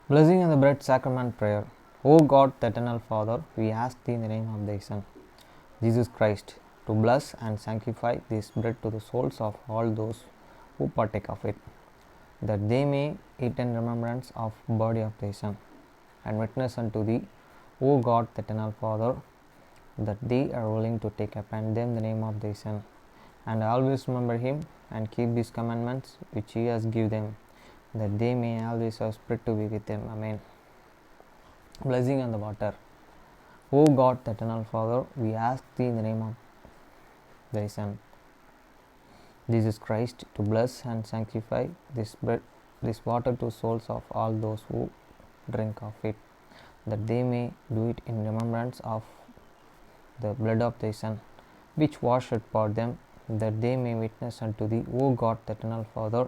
Blessing and the bread sacrament prayer. O God, the eternal Father, we ask thee in the name of thy Son, Jesus Christ, to bless and sanctify this bread to the souls of all those who partake of it, that they may eat in remembrance of the body of thy Son, and witness unto thee, O God, the eternal Father, that they are willing to take upon them the name of thy Son, and always remember him, and keep these commandments which he has given them, that they may always have spirit to be with them. Amen. Blessing on the water. O God, the eternal Father, we ask thee in the name of thy Son, Jesus Christ, to bless and sanctify this bread, this water to souls of all those who drink of it, that they may do it in remembrance of the blood of thy Son, which washed for them, that they may witness unto thee, O God, the eternal Father,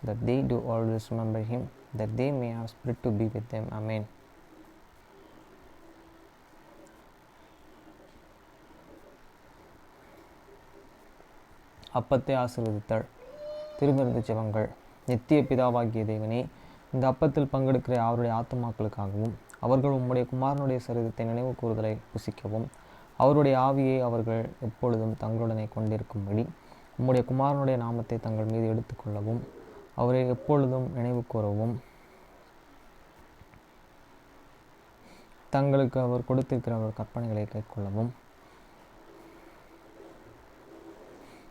that they do always remember him, that they may have spirit to be with them. Amen. அப்பத்தை ஆசீர்வதித்தல். திருவிருந்து ஜெபங்கள். நித்திய பிதாவாகிய தேவனே, இந்த அப்பத்தில் பங்கெடுக்கிற அவருடைய ஆத்துமாக்களுக்காகவும் அவர்கள் உம்முடைய குமாரனுடைய சரீரத்தை நினைவு கூறுதலை புசிக்கவும் அவருடைய ஆவியை அவர்கள் எப்பொழுதும் தங்களுடனே கொண்டிருக்கும்படி உம்முடைய குமாரனுடைய நாமத்தை தங்கள் மீது எடுத்துக்கொள்ளவும் அவரை எப்பொழுதும் நினைவு கூறவும் தங்களுக்கு அவர் கொடுத்திருக்கிற அவர் கற்பனைகளை கைக்கொள்ளவும்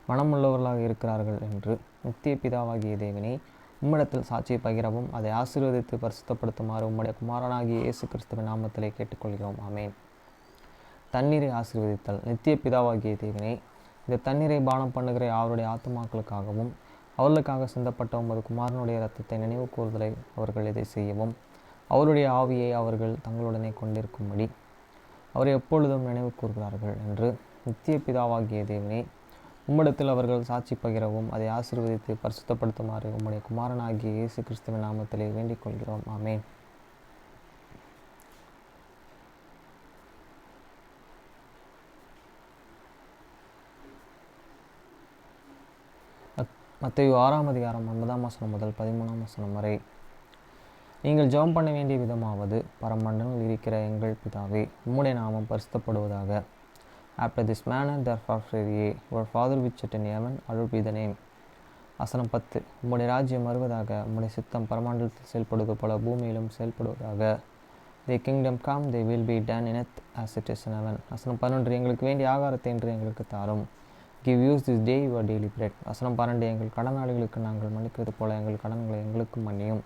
மனமுள்ளவர்களாக இருக்கிறார்கள் என்று நித்திய பிதாவாகிய தேவனே, உம்மிடத்தில் சாட்சியை பகிரவும் அதை ஆசீர்வதித்து பரிசுத்தப்படுத்துமாறு உம்முடைய குமாரனாகிய இயேசு கிறிஸ்துவின் நாமத்திலே கேட்டுக்கொள்கிறோம். ஆமேன். தண்ணீரை ஆசீர்வதித்தல். நித்திய பிதாவாகிய தேவனே, இந்த தண்ணீரை பானம் பண்ணுகிற அவருடைய ஆத்துமாக்களுக்காகவும் அவர்களுக்காக சிந்தப்பட்ட உமது குமாரனுடைய இரத்தத்தை நினைவு கூறுதலை அவர்கள் இதை செய்யவும் அவருடைய ஆவியை அவர்கள் தங்களுடனே கொண்டிருக்கும்படி அவரை எப்பொழுதும் நினைவு கூறுகிறார்கள் என்று நித்திய பிதாவாகிய தேவனே, உம்மிடத்தில் அவர்கள் சாட்சி பகிரவும் அதை ஆசீர்வதித்து பரிசுத்தப்படுத்துமாறு உம்முடைய குமாரனாகிய இயேசு கிறிஸ்துவின் நாமத்திலே வேண்டிக் கொள்கிறோம். ஆமேன். மத்தேயு 6 அதிகாரம் 9 முதல் 13 வரை. நீங்கள் ஜெபம் பண்ண வேண்டிய விதமாவது, பரமண்டலங்களில் இருக்கிற எங்கள் பிதாவே, உம்முடைய நாமம் பரிசுத்தப்படுவதாக. After this manner therefore pray ye, our Father which art in heaven, hallowed be thy name. வசனம் 10. உம்முடைய ராஜ்யம் வருவதாக, உம்முடைய சித்தம் பரமண்டலத்தில் செயல்படுவது போல பூமியிலும் செயல்படுவதாக. Thy kingdom come, thy will be done in earth as it is in heaven. வசனம் 11. எங்களுக்கு வேண்டிய ஆகாரத்தை என்று எங்களுக்கு தாரும். Give us this day your daily bread. வசனம் 12. எங்கள் கடனாளிகளுக்கு நாங்கள் மன்னிக்கிறது போல எங்கள் கடன்களை எங்களுக்கு மன்னியும்.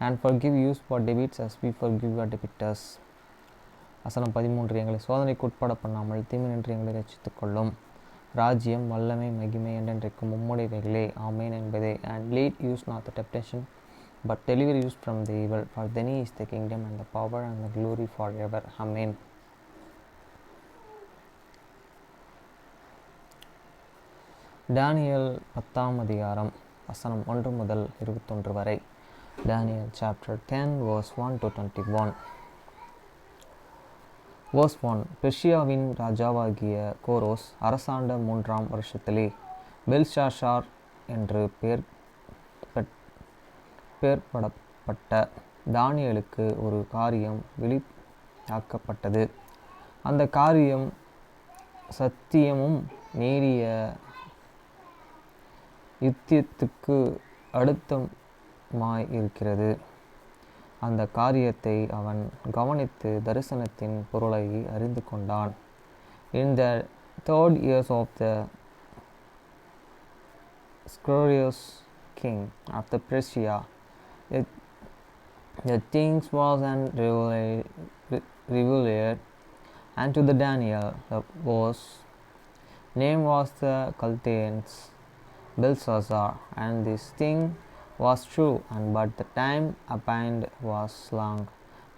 And forgive us for debts as we forgive our debtors. வசனம் 13. எங்களை சோதனைக்கு உட்பட பண்ணாமல் தீமை நின்று எங்களை ரட்சித்துக் கொள்ளும். ராஜ்யம், வல்லமை, மகிமை என்றென்றைக்கும் உம்முடையவைகளே. ஆமேன் என்பதே. And lead us not to temptation, but deliver us from the evil. For thine is the kingdom and the power and the glory forever. Amen. தானியேல் 10 அதிகாரம் வசனம் 1 முதல் 21 வரை. Daniel chapter 10 verse 1 to 21. Verse 1. பெர்ஷியாவின் ராஜாவாகிய கோரோஸ் அரசாண்ட 3ஆம் வருஷத்திலே பெல்ஷாஷார் என்று பெயர்படப்பட்ட தானியேலுக்கு ஒரு காரியம் வெளியாக்கப்பட்டது. அந்த காரியம் சத்தியமும் நேரிய யுத்தியத்துக்கு அடுத்தமாய் இருக்கிறது. அந்த காரியத்தை அவன் கவனித்து தரிசனத்தின் பொருளை அறிந்து கொண்டான். In the 3rd year of the Cyrus king of the Persia, the things was revealed unto the Daniel, whose name was the Chaldeans Belshazzar, and this thing was true, and but the time appointed was long,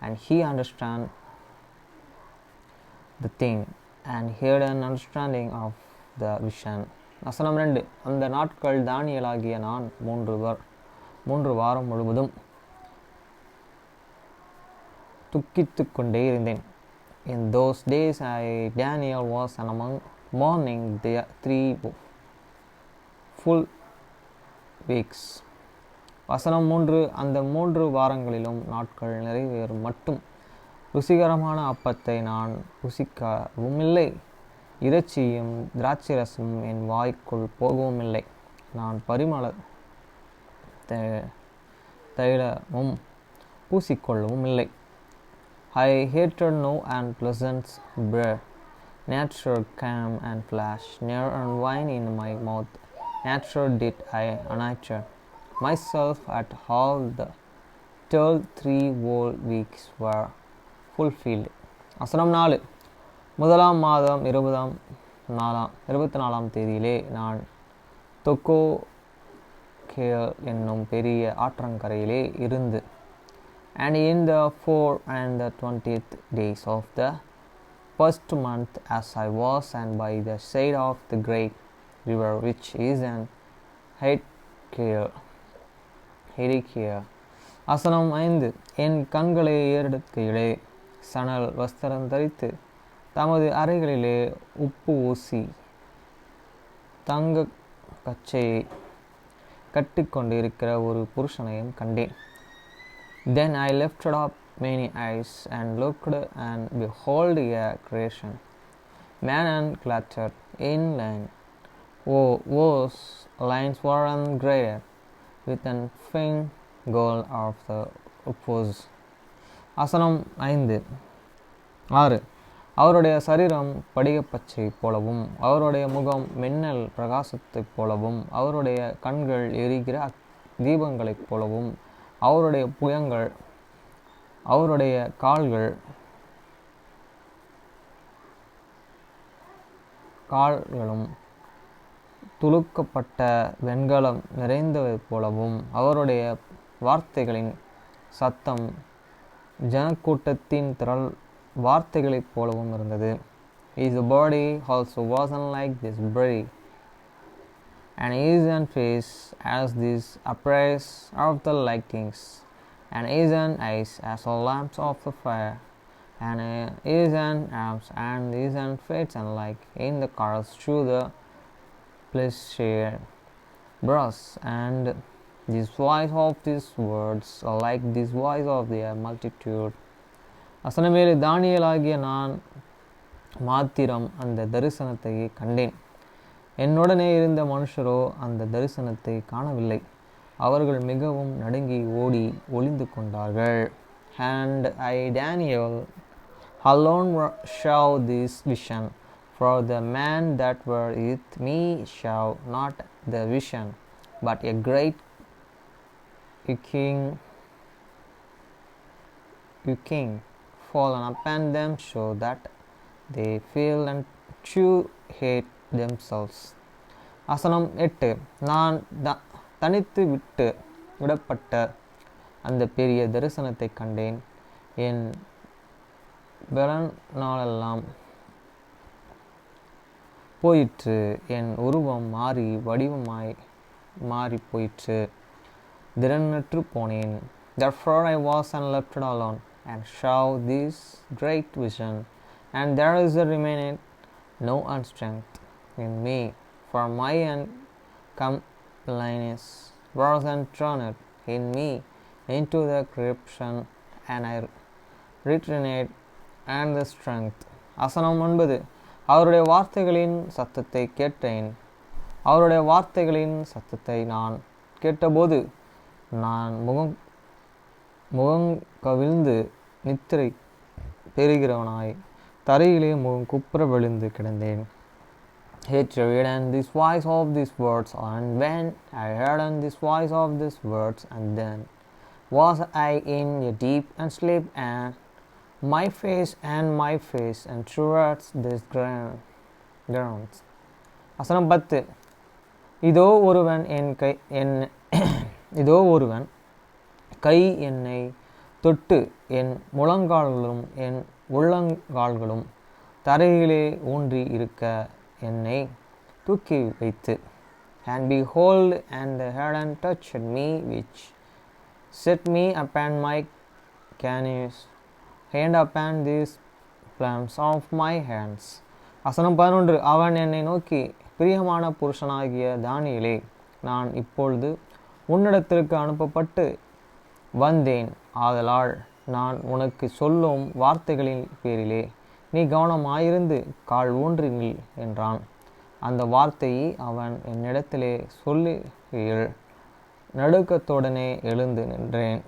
and he understand the thing, and had an understanding of the vision. வசனம் 2. அந்த நாட்கள் தானியேலாகிய நான் 3 வாரம் முழுவதும் துக்கித்து கொண்டே இருந்தேன். In those days Daniel was among mourning 3 full weeks. வசனம் 3, அந்த 3 வாரங்களிலும் நாட்கள் நிறைவேறும் மட்டும் ருசிகரமான அப்பத்தை நான் ருசிக்கவுமில்லை, இறைச்சியும் திராட்சரசமும் என் வாய்க்குள் போகவுமில்லை, நான் பரிமள தைலமும் பூசிக்கொள்ளவும் இல்லை. I hated no unpleasant bread, neither came and flesh, near and wine in my mouth, neither did I anoint myself at all till 3 whole weeks were fulfilled. வசனம் 4, முதலாம் மாதம் 24ஆம் தேதியிலே நான் தொக்கோகேல் என்னும் பெரிய ஆற்றங்கரையிலே இருந்து, and in the 4th and the 20th days of the first month, as I was, and by the side of the great river which is an Hiddekel. வசனம் 5, என் கண்களை ஏறெடுக்கையிலே சணல் வஸ்திரம் தரித்து தமது அறைகளிலே உப்பு ஊசி தங்க கச்சையை கட்டிக்கொண்டு இருக்கிற ஒரு புருஷனையும் கண்டேன். Then I lifted up many eyes and looked, and behold, a creation, man unclothed in linen, whose lines were embroidered with an fine gold of the upas. வசனம் 6, அவருடைய சரீரம் படிகப்பச்சை போலவும், அவருடைய முகம் மின்னல் பிரகாசத்தைப் போலவும், அவருடைய கண்கள் எரிகிற தீபங்களைப் போலவும், அவருடைய புயங்கள், அவருடைய கால்களும் துளுக்கப்பட்ட வெண்கலம் நிறைந்தவை போலவும், அவருடைய வார்த்தைகளின் சத்தம் ஜனக்கூட்டத்தின் திரள் வார்த்தைகளைப் போலவும் இருந்தது. His body also wasn't like this body, and his face as this appraise of the lightnings, and his eyes as the lamps of the fire, and his arms and his feet and like in the colors through the pleasure brass, and this voice of these words like this voice of the multitude. வசனமேலே தானியேலாகிய நான் மாத்திரம் அந்த தரிசனத்தை கண்டேன். என்னுடனே இருந்த மனுஷரோ அந்த தரிசனத்தை காணவில்லை. அவர்கள் மிகவும் நடுங்கி ஓடி ஒளிந்து கொண்டார்கள். And I, Daniel, alone saw this vision, for the man that were with me saw not the vision, but a great king fallen upon them, so that they fell and to hate themselves. வசனம் 8, நான் தனித்து விடப்பட்ட அந்த பெரிய தரிசனத்தை கண்டேன். என் பலனாலெல்லாம் போயிற்று, என் உருவம் மாறி வடிவமாய் மாறி போயிற்று, திறனற்று போனேன். Therefore I was and left alone, and saw this great vision, and there is a remained no strength in me, for my uncomplainness was enthroned in me into the corruption, and I returned and the strength. வசனம் 9, அவருடைய வார்த்தைகளின் சத்தத்தை கேட்டேன். அவருடைய வார்த்தைகளின் சத்தத்தை நான் கேட்டபோது நான் முகங்கவிழ்ந்து நித்திரை பெறுகிறவனாய் தரையிலே முகம் குப்புற விழுந்து கிடந்தேன். Hatred and this voice of these words, and when I heard this voice of these words, and then was I in a deep and sleep, and my face and towards this grounds. வசனம் 10, இதோ ஒருவன் கை என்னை தொட்டு என் முழங்கால்களும் என் உள்ளங்கால்களும் தரையிலே ஊன்றி இருக்க என்னை தூக்கி வைத்து, and behold, and the hand touched me, which set me upon my knees, hand upon these palms of my hands. வசனம் 11, அவன் என்னை நோக்கி, பிரியமான புருஷனாகிய தானியேலே, நான் இப்பொழுது உன்னிடத்திற்கு அனுப்பப்பட்டு வந்தேன். ஆதலால் நான் உனக்கு சொல்லும் வார்த்தைகளின் பேரிலே நீ கவனமாயிருந்து கால் ஊன்றி நில் என்றான். அந்த வார்த்தையை அவன் என்னிடத்திலே சொல்லுகையில் நடுக்கத்துடனே எழுந்து நின்றேன்.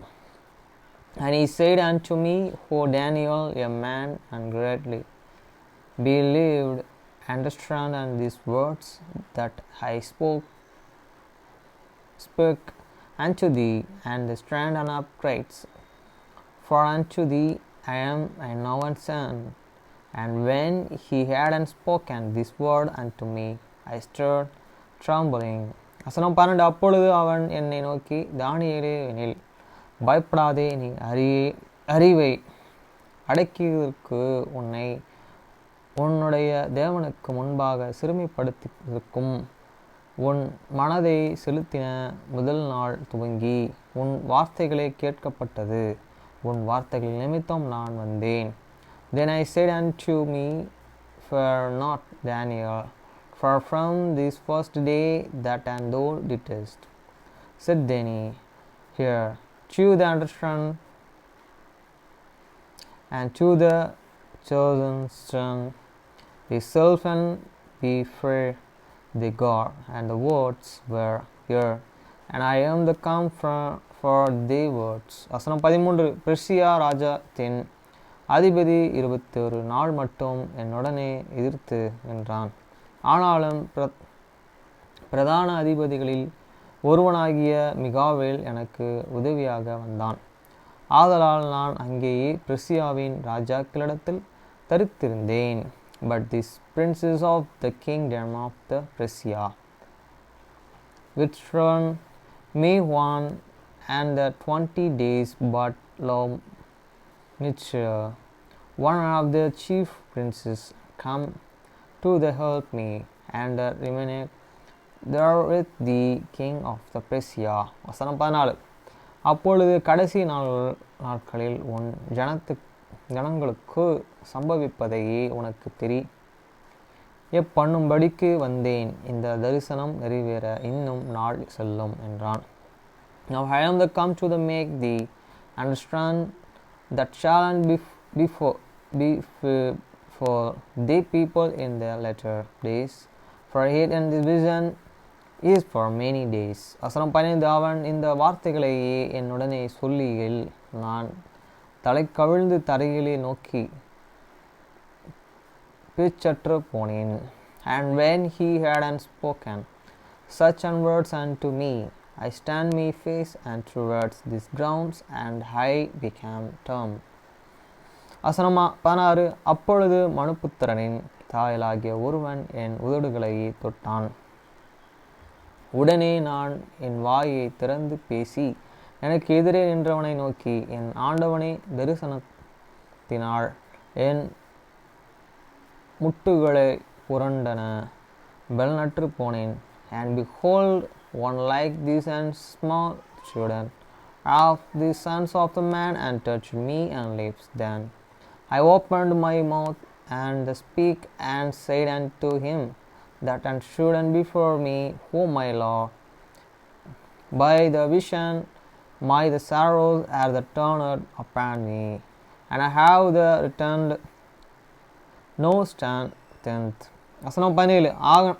And he said unto me, O Daniel, a man and greatly believed, understand and these words that I spoke unto thee, and stand and upright. For unto thee I am a known son. And when he had spoken this word unto me, I stood trembling. வசனம் 12. அப்பொழுது அவன் என்னை நோக்கி, தானியேலே, எனில் பயப்படாதே, நீ அறிவை அடக்கியதற்கு உன்னை உன்னுடைய தேவனுக்கு முன்பாக சிறுமைப்படுத்தியிருக்கும் உன் மனதை செலுத்தின முதல் நாள் துவங்கி உன் வார்த்தைகளே கேட்கப்பட்டது. உன் வார்த்தைகள் நிமித்தம் நான் வந்தேன். Then I said unto me, Fear not, Daniel, for from this first day that and thou didst sit then here, chew the understand, and to the chosen son, yourself and be free the God, and the words were here, and I am the come for the words. வசனம் 13. Persia ராஜாத்தின் அதிபதி 21 நாள் மட்டும் என்னுடனே எதிர்த்து நின்றான். ஆனாலும் பிரதான அதிபதிகளில் ஒருவனாகிய மிகாவேல் எனக்கு உதவியாக வந்தான். ஆதலால் நான் அங்கேயே பெர்சியாவின் ராஜாக்களிடத்தில் தரித்திருந்தேன். But this princes of the kingdom of the Persia withdrawn me 120 days, but lo, Mitchell, one of the chief princes, come to the help me, and remained there with the king of the Persia. வசனம் 14. அப்பொழுது கடைசி நாட்களில் உன் ஜனங்களுக்கு சம்பவிப்பதையே உனக்கு பண்ணும்படிக்கு வந்தேன். இந்த தரிசனம் நிறைவேற இன்னும் நாள் செல்லும் என்றான். Now I am the come to the make thee understand that shall be for the people in the latter days, for it and the vision is for many days. வசனம் 15. அவன் இந்த வார்த்தைகளையே என்னுடனே சொல்லியில் நான் தலை கவிழ்ந்து தரையிலே நோக்கி பேச்சற்று போனேன். And when he had spoken such words unto me, I stand me face and towards these grounds, and I became dumb. வசனம் 16. அப்பொழுது மனுபுத்திரனின் தாயலாகிய ஒருவன் என் உதடுகளை தொட்டான். உடனே நான் என் வாயை திறந்து பேசி எனக்கு எதிரே நின்றவனை நோக்கி, என் ஆண்டவனே, தரிசனத்தினால் என் முட்டுகளை புரண்டன, பலனற்று போனேன். And behold, one like this and small children of the sons of the man, and touched me and lips. Then I opened my mouth and speak, and said unto him that stood before me, O my Lord, by the vision the sorrows are turned upon me, and I have returned no strength. வசனம் 17.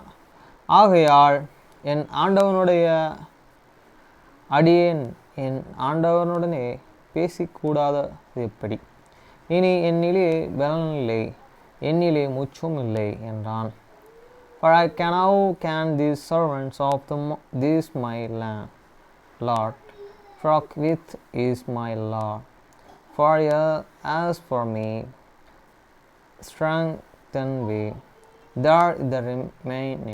ஆகையால் என் ஆண்டவனுடைய அடியேன் என் ஆண்டவனுடனே பேசிக்கூடாதது எப்படி? இனி என்னிலே பலனில்லை, என்னிலே முச்சும் இல்லை என்றான். For I can these servants of this my Lord, flock with is my Lord. For as for me, strengthen me. There remained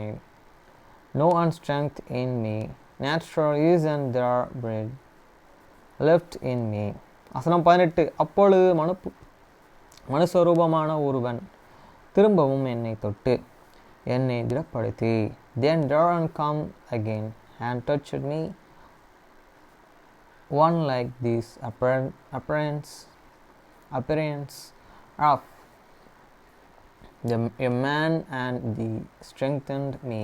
no strength in me, natural isn't there bread left in me. வசனம் 18. அப்பொழுது மனுஸ்வரூபமான ஒருவன் திரும்பவும் என்னை தொட்டு என்னை திடப்படுத்தி, then there come again and touched me, one like this appearance of a man, and the strengthened me.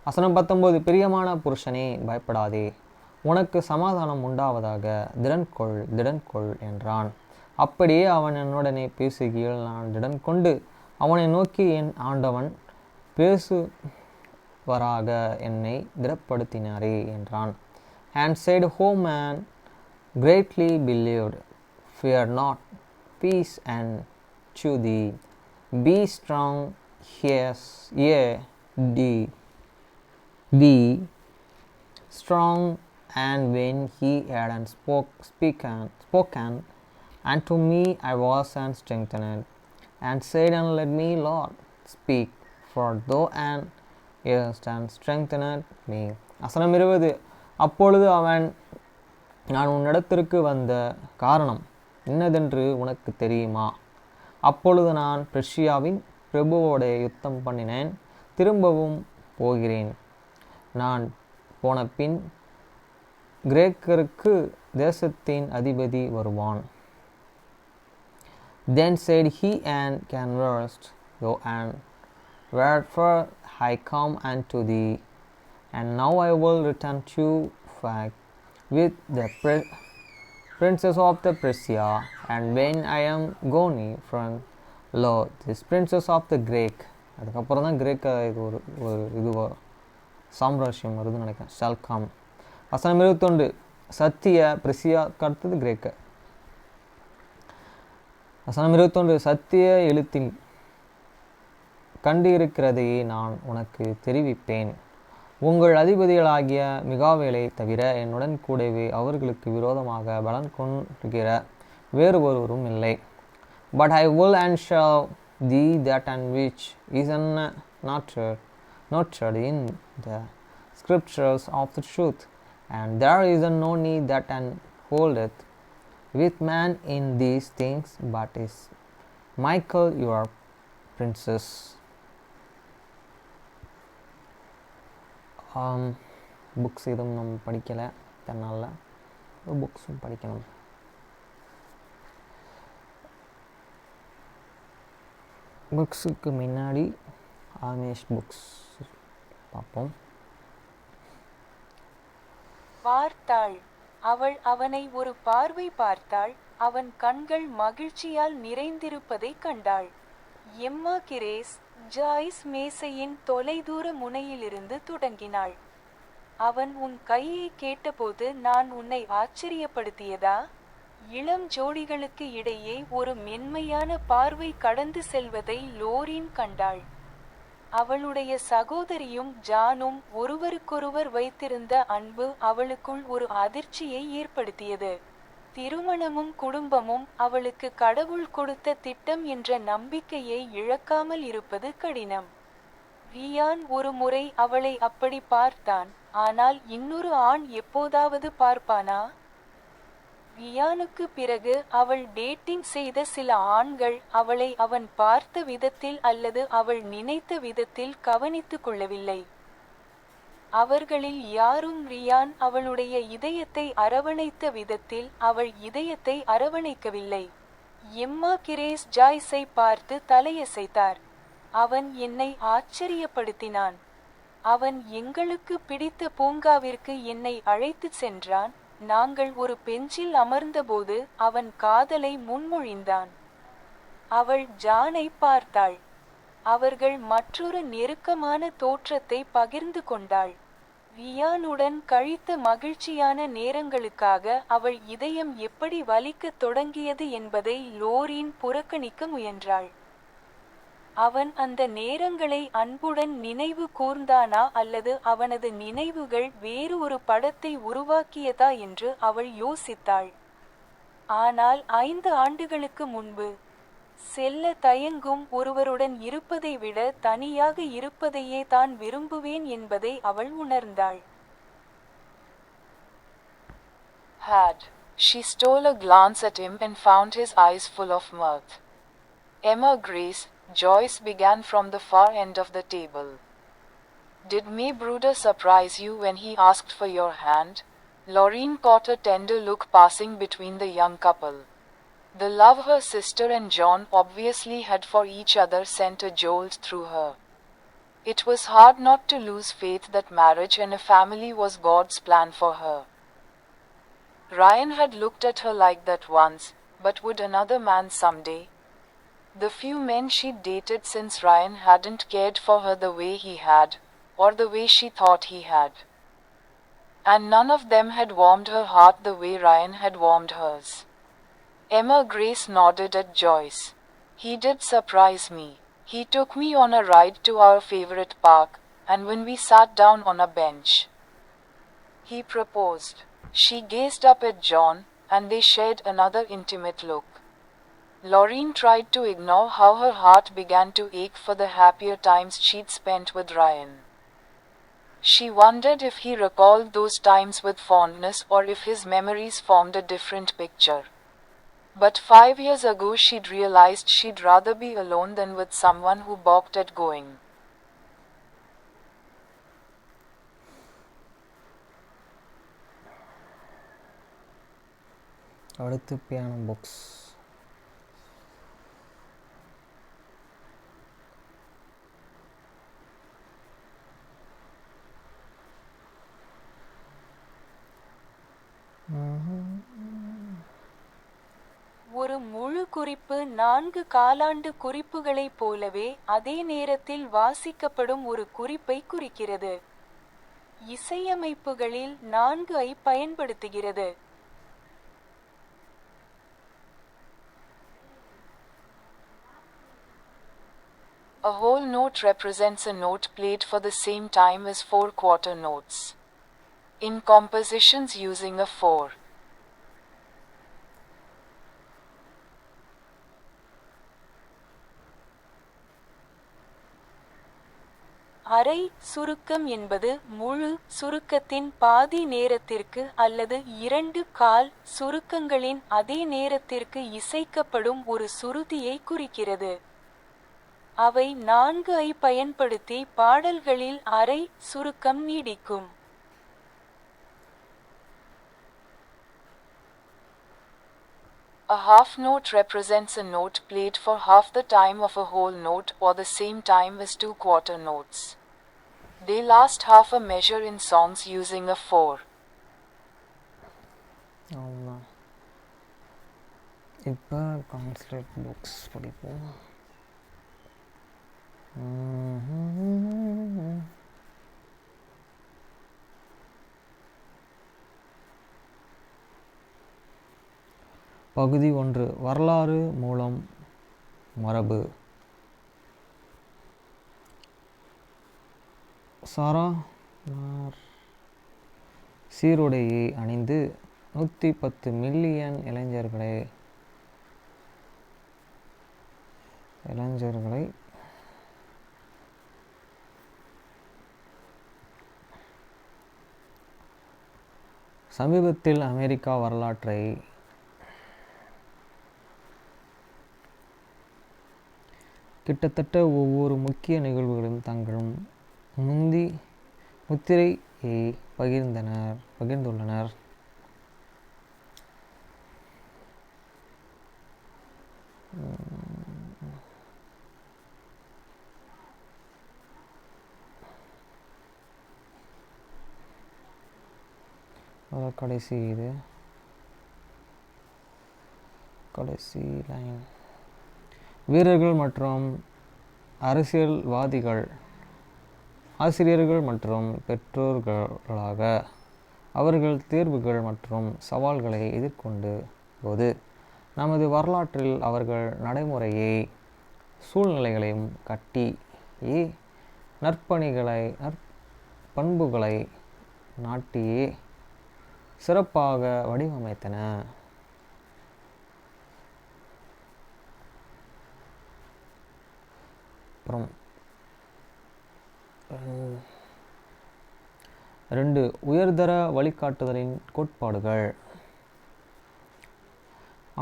வசனம் 19. பிரியமான புருஷனே, பயப்படாதே, உனக்கு சமாதானம் உண்டாவதாக, திடன் கொள் என்றான். அப்படியே அவன் என்னுடனே பேசுகையில் நான் திடன் கொண்டு அவனை நோக்கி, என் ஆண்டவன் பேசுவராக, என்னை திடப்படுத்தினாரே என்றான். And said, O man, greatly believed, fear not, peace unto thee, be strong, yes, be strong. And when he had spoken unto me, I was strengthened, and said, and let me, Lord, speak, for thou hast strengthened me. வசனம் 20. அப்பொழுது அவன், நான் உன்னிடத்திற்கு வந்த காரணம் இன்னதென்று உனக்கு தெரியுமா? அப்பொழுது நான் பெர்சியாவின் பிரபுவோட யுத்தம் பண்ணினேன், திரும்பவும் போகிறேன். நான் போன பின் கிரேக்கருக்கு தேசத்தின் அதிபதி வருவான். Then said he, and conversed thou, and wherefore I come unto thee, and now I will return to fact with the princess of the Persia, and when I am gone from lo, this princess of the Greek. அதுக்கப்புறம் தான் கிரேக்க இது சாம்ராஜ்யம் வருதுன்னு நினைக்கிறேன். shall come. வசனம் 21. சத்திய பிரசியாக்கு அடுத்தது கிரேக்க. வசனம் 21. சத்திய எழுத்தில் கண்டு இருக்கிறதையே நான் உனக்கு தெரிவிப்பேன். உங்கள் அதிபதிகளாகிய மிகாவேலை தவிர என்னுடன் கூடவே அவர்களுக்கு விரோதமாக பலன் கொள்கிற வேறு ஒருவரும் இல்லை. But I will answer thee that and which is noted in the scriptures of the truth, and there is no need that and holdeth with man in these things, but is Michael your princess. Books எதுவும் நம்ம படிக்கலை, தன்னால் புக்ஸும் படிக்கணும். புக்ஸுக்கு முன்னாடி ஆமேஷ் books பார்ப்போம். பார்த்தாள். அவள் அவனை ஒரு பார்வை பார்த்தாள். அவன் கண்கள் மகிழ்ச்சியால் நிறைந்திருப்பதைக் கண்டாள். எம்மா கிரேஸ் ஜாய்ஸ் மேசையின் தொலைதூர முனையிலிருந்து தொடங்கினாள். அவன் உன் கையை கேட்டபோது நான் உன்னை ஆச்சரியப்படுத்தியதா? இளம் ஜோடிகளுக்கு இடையே ஒரு மென்மையான பார்வை கடந்து செல்வதை லோரின் கண்டாள். அவளுடைய சகோதரியும் ஜானும் ஒருவருக்கொருவர் வைத்திருந்த அன்பு அவளுக்குள் ஒரு அதிர்ச்சியை ஏற்படுத்தியது. திருமணமும் குடும்பமும் அவளுக்கு கடவுள் கொடுத்த திட்டம் என்ற நம்பிக்கையை இழக்காமல் இருப்பது கடினம். வியான் ஒரு முறை அவளை அப்படி பார்த்தான், ஆனால் இன்னொரு ஆண் எப்போதாவது பார்ப்பானா? வியானுக்கு பிறகு அவள் டேட்டிங் செய்த சில ஆண்கள் அவளை அவன் பார்த்த விதத்தில் அல்லது அவள் நினைத்த விதத்தில் கவனித்துக் கொள்ளவில்லை. அவர்களில் யாரும் ரியான் அவளுடைய இதயத்தை அரவணைத்த விதத்தில் அவள் இதயத்தை அரவணைக்கவில்லை. எம்மா கிரேஸ் ஜாய்ஸை பார்த்து தலையசைத்தார். அவன் என்னை ஆச்சரியப்படுத்தினான். அவன் எங்களுக்கு பிடித்த பூங்காவிற்கு என்னை அழைத்துச் சென்றான். நாங்கள் ஒரு பெஞ்சில் அமர்ந்தபோது அவன் காதலை முன்மொழிந்தான். அவள் ஜானை பார்த்தாள். அவர்கள் மற்றொரு நெருக்கமான தோற்றத்தை பகிர்ந்து கொண்டாள். வியானுடன் கழித்த மகிழ்ச்சியான நேரங்களுக்காக அவள் இதயம் எப்படி வலிக்கத் தொடங்கியது என்பதை லோரின் புறக்கணிக்க முயன்றாள். அவன் அந்த நேரங்களை அன்புடன் நினைவு கூர்ந்தானா அல்லது அவனது நினைவுகள் வேறு ஒரு படத்தை உருவாக்கியதா என்று அவள் யோசித்தாள். ஆனால் 5 ஆண்டுகளுக்கு முன்பு செல்ல தயங்கும் ஒருவருடன் இருப்பதை விட தனியாக இருப்பதையே தான் விரும்புவேன் என்பதை அவள் உணர்ந்தாள். She stole a glance at him and found his eyes full of mirth. Emma Grace, Joyce began from the far end of the table. Did May Bruder surprise you when he asked for your hand? Lorraine caught a tender look passing between the young couple. The love her sister and John obviously had for each other sent a jolt through her. It was hard not to lose faith that marriage and a family was God's plan for her. Ryan had looked at her like that once, but would another man someday? The few men she'd dated since Ryan hadn't cared for her the way he had, or the way she thought he had. And none of them had warmed her heart the way Ryan had warmed hers. Emma Grace nodded at Joyce. He did surprise me. He took me on a ride to our favorite park, and when we sat down on a bench, he proposed. She gazed up at John, and they shared another intimate look. Lorraine tried to ignore how her heart began to ache for the happier times she'd spent with Ryan. She wondered if he recalled those times with fondness or if his memories formed a different picture. But 5 years ago she'd realized she'd rather be alone than with someone who balked at going. அடுத்து piano box. ஒரு முழு குறிப்பு 4 காலாண்டு குறிப்புகளைப் போலவே அதே நேரத்தில் வாசிக்கப்படும் ஒரு குறிப்பை குறிக்கிறது. இசையமைப்புகளில் 4 ஐ பயன்படுத்துகிறது. A whole note represents a note played for the same time as 4 quarter notes. In compositions using a 4. அரை சுருக்கம் என்பது முழு சுருக்கத்தின் பாதி நேரத்திற்கு அல்லது 2/4 சுருக்கங்களின் அதே நேரத்திற்கு இசைக்கப்படும் ஒரு சுருதியை குறிக்கிறது. அவை 4 ஐ பயன்படுத்தி பாடல்களில் அரை சுருக்கம் நீடிக்கும். A half note represents a note played for half the time of a whole note or the same time as 2 quarter notes. They last half a measure in songs using a 4. இப்போ concert books படிப்போம். பகுதி 1. வரலாறு மூலம் மரபு. சாரா சீருடையை அணிந்து 110 million இளைஞர்களை சமீபத்தில் America வரலாற்றை கிட்டத்தட்ட ஒவ்வொரு முக்கிய நிகழ்வுகளும் தங்கள் முத்திரையை பகிர்ந்துள்ளனர். கடைசி லைன். வீரர்கள் மற்றும் அரசியல்வாதிகள், ஆசிரியர்கள் மற்றும் பெற்றோர்களாக அவர்கள் தேர்வுகள் மற்றும் சவால்களை எதிர்கொண்ட போது நமது வரலாற்றில் அவர்கள் நடைமுறையை சூழ்நிலைகளையும் கட்டியே நற்பண்புகளை நாட்டியே சிறப்பாக வடிவமைத்தன. அப்புறம் 2 உயர்தர வழிகாட்டுதலின் கோட்பாடுகள்.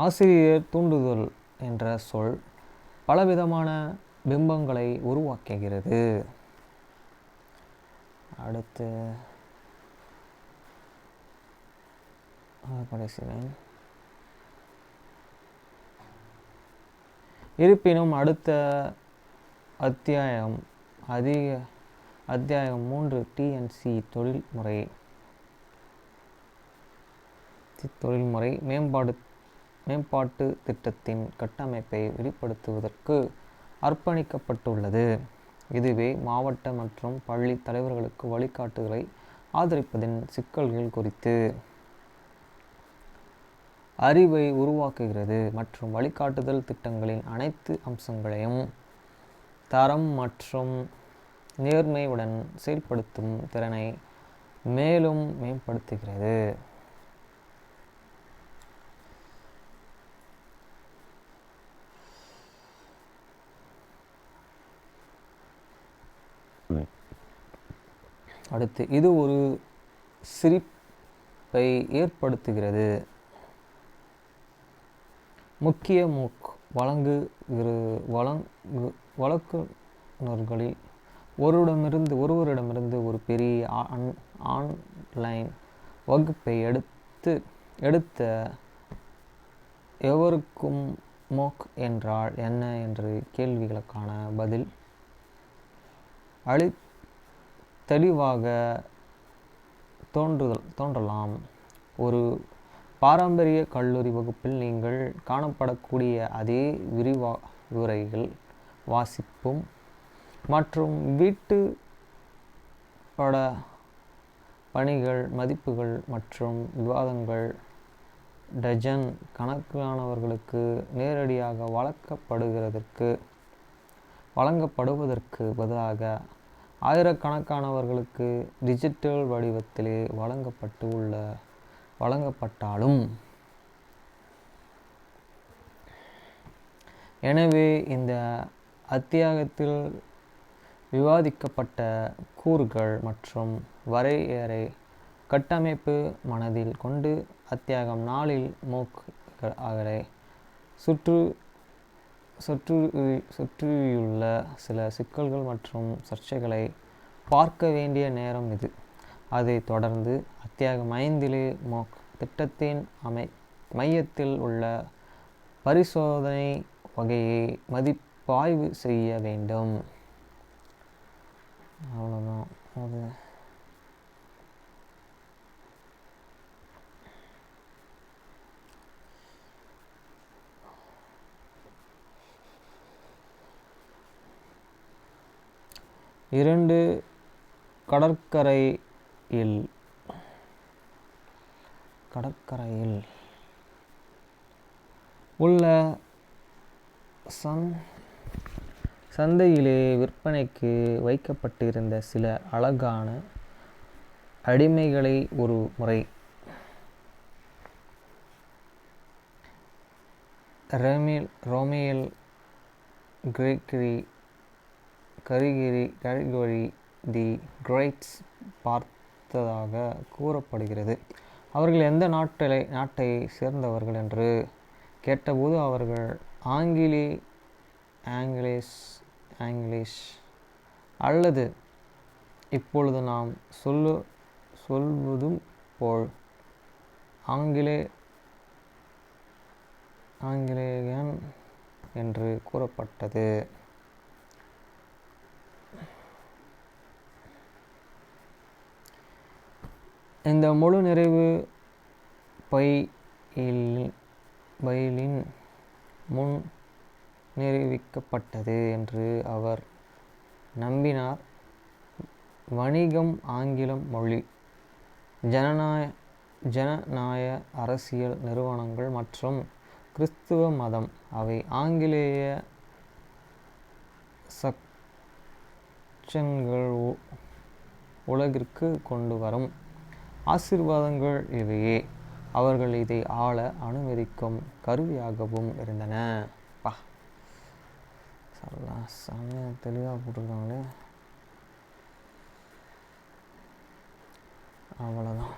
ஆசிரியர் தூண்டுதல் என்ற சொல் பலவிதமான பிம்பங்களை உருவாக்குகிறது. அடுத்து இருப்பினும் அடுத்த அத்தியாயம் 3 TNC தொழில்முறை தொழில்முறை மேம்பாட்டு திட்டத்தின் கட்டமைப்பை வெளிப்படுத்துவதற்கு அர்ப்பணிக்கப்பட்டுள்ளது. இதுவே மாவட்ட மற்றும் பள்ளி தலைவர்களுக்கு வழிகாட்டுதலை ஆதரிப்பதின் சிக்கல்கள் குறித்து அறிவை உருவாக்குகிறது மற்றும் வழிகாட்டுதல் திட்டங்களின் அனைத்து அம்சங்களையும் தரம் மற்றும் நேர்மையுடன் செயல்படுத்தும் திறனை மேலும் மேம்படுத்துகிறது. அடுத்து, இது ஒரு சிரிப்பை ஏற்படுத்துகிறது. முக்கிய வழங்குநர்களில் ஒருவரிடமிருந்து ஒரு பெரிய ஆன்லைன் வகுப்பை எடுத்த எவருக்கும் மோக் என்றால் என்ன என்று கேள்விகளுக்கான பதில் தெளிவாக தோன்றலாம். ஒரு பாரம்பரிய கல்லூரி வகுப்பில் நீங்கள் காணப்படக்கூடிய அதே விரிவுரைகள், வாசிப்பும் மற்றும் வீட்டு பட பணிகள், மதிப்புகள் மற்றும் விவாதங்கள் டஜன் கணக்கானவர்களுக்கு நேரடியாக வழங்கப்படுவதற்கு பதிலாக ஆயிரக்கணக்கானவர்களுக்கு டிஜிட்டல் வடிவத்திலே வழங்கப்பட்டாலும். எனவே இந்த அத்தியாயத்தில் விவாதிக்கப்பட்ட கூறுகள் மற்றும் வரையறை கட்டமைப்பு மனதில் கொண்டு அத்தியாயம் 4 மூக் அகலை சுற்றியுள்ள சில சிக்கல்கள் மற்றும் சர்ச்சைகளை பார்க்க வேண்டிய நேரம் இது. அதைத் தொடர்ந்து அத்தியாயம் 5 மூக் திட்டத்தின் மையத்தில் உள்ள பரிசோதனை வகையை மதிப்பாய்வு செய்ய வேண்டும். அவ்வளோதான். அது இரண்டு கடற்கரையில் உள்ள சந்தையிலே விற்பனைக்கு வைக்கப்பட்டிருந்த சில அழகான அடிமைகளை ஒரு முறை ரோமியல் கிரிகரி தி கிரேட்ஸ் பார்த்ததாக கூறப்படுகிறது. அவர்கள் எந்த நாட்டை சேர்ந்தவர்கள் என்று கேட்டபோது அவர்கள் ஆங்கிலிஷ் அல்லது இப்பொழுது நாம் சொல்வதும் போல் ஆங்கிலேயன் என்று கூறப்பட்டது. இந்த முழு நிறைவு பைலின் முன் நிரூபிக்கப்பட்டது என்று அவர் நம்பினார். வணிகம், ஆங்கிலம் மொழி, ஜனநாய அரசியல் நிறுவனங்கள் மற்றும் கிறிஸ்துவ மதம் அவை ஆங்கிலேய சக்சன்கள் உலகிற்கு கொண்டு வரும் ஆசீர்வாதங்கள் இவையே அவர்கள் இதை ஆள அனுமதிக்கும் கருவியாகவும் இருந்தன. செம்மையாக தெளிவாக போட்டிருக்காங்களே. அவ்வளோதான்.